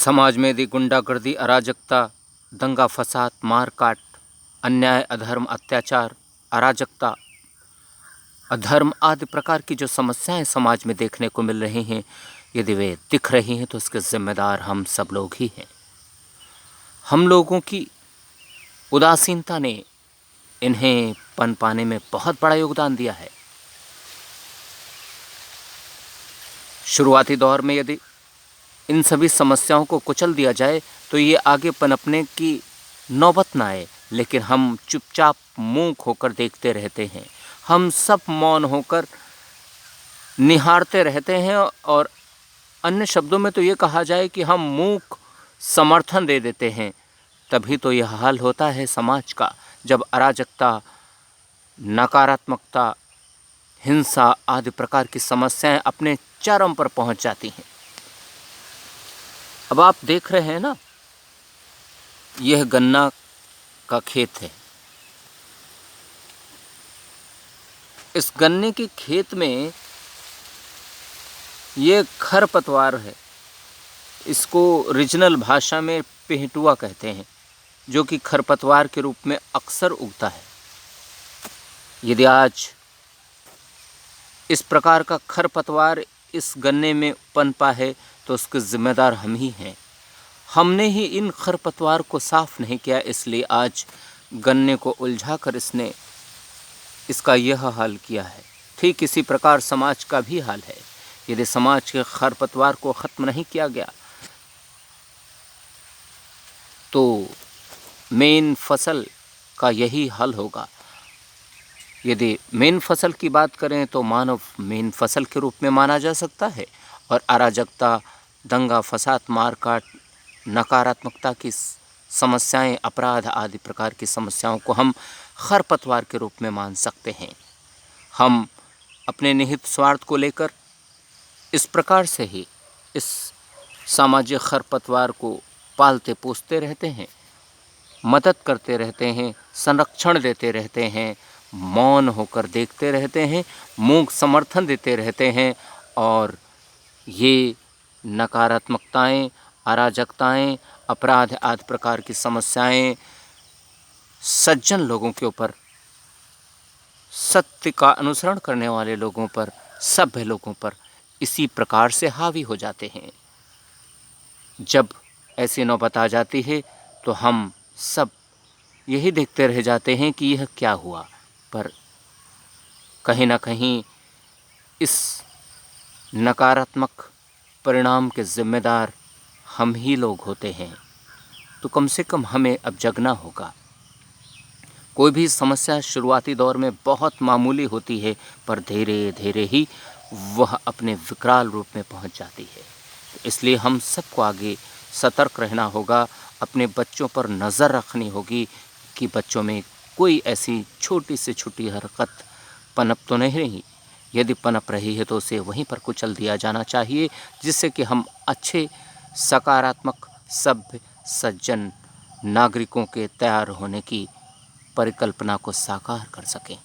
समाज में यदि गुंडागर्दी, अराजकता, दंगा फसाद, मारकाट, अन्याय, अधर्म, अत्याचार, अराजकता, अधर्म आदि प्रकार की जो समस्याएं समाज में देखने को मिल रही हैं, यदि वे दिख रही हैं तो उसके जिम्मेदार हम सब लोग ही हैं। हम लोगों की उदासीनता ने इन्हें पनपाने में बहुत बड़ा योगदान दिया है। शुरुआती दौर में यदि इन सभी समस्याओं को कुचल दिया जाए तो ये आगे पनपने की नौबत ना आए, लेकिन हम चुपचाप मूक होकर देखते रहते हैं। हम सब मौन होकर निहारते रहते हैं और अन्य शब्दों में तो ये कहा जाए कि हम मूक समर्थन दे देते हैं। तभी तो यह हाल होता है समाज का, जब अराजकता, नकारात्मकता, हिंसा आदि प्रकार की समस्याएं अपने चरम पर पहुंच जाती हैं। अब आप देख रहे हैं ना, यह गन्ना का खेत है। इस गन्ने के खेत में ये खरपतवार है। इसको रीजनल भाषा में पेहटुआ कहते हैं, जो कि खरपतवार के रूप में अक्सर उगता है। यदि आज इस प्रकार का खरपतवार इस गन्ने में पनपा है तो उसके जिम्मेदार हम ही हैं। हमने ही इन खरपतवार को साफ नहीं किया, इसलिए आज गन्ने को उलझाकर इसने इसका यह हाल किया है। ठीक इसी प्रकार समाज का भी हाल है। यदि समाज के खरपतवार को ख़त्म नहीं किया गया तो मेन फसल का यही हल होगा। यदि मेन फसल की बात करें तो मानव मेन फसल के रूप में माना जा सकता है, और अराजकता, दंगा फसाद, मारकाट, नकारात्मकता की समस्याएं, अपराध आदि प्रकार की समस्याओं को हम खरपतवार के रूप में मान सकते हैं। हम अपने निहित स्वार्थ को लेकर इस प्रकार से ही इस सामाजिक खरपतवार को पालते पोसते रहते हैं, मदद करते रहते हैं, संरक्षण देते रहते हैं, मौन होकर देखते रहते हैं, मूक समर्थन देते रहते हैं, और ये नकारात्मकताएं, अराजकताएं, अपराध आदि प्रकार की समस्याएं सज्जन लोगों के ऊपर, सत्य का अनुसरण करने वाले लोगों पर, सभ्य लोगों पर इसी प्रकार से हावी हो जाते हैं। जब ऐसी नौबत आ जाती है तो हम सब यही देखते रह जाते हैं कि यह क्या हुआ, पर कहीं ना कहीं इस नकारात्मक परिणाम के जिम्मेदार हम ही लोग होते हैं। तो कम से कम हमें अब जगना होगा। कोई भी समस्या शुरुआती दौर में बहुत मामूली होती है, पर धीरे धीरे ही वह अपने विकराल रूप में पहुंच जाती है। इसलिए हम सबको आगे सतर्क रहना होगा, अपने बच्चों पर नज़र रखनी होगी कि बच्चों में कोई ऐसी छोटी से छोटी हरकत पनप तो नहीं रही। यदि पनप रही है तो उसे वहीं पर कुचल दिया जाना चाहिए, जिससे कि हम अच्छे, सकारात्मक, सभ्य, सज्जन नागरिकों के तैयार होने की परिकल्पना को साकार कर सकें।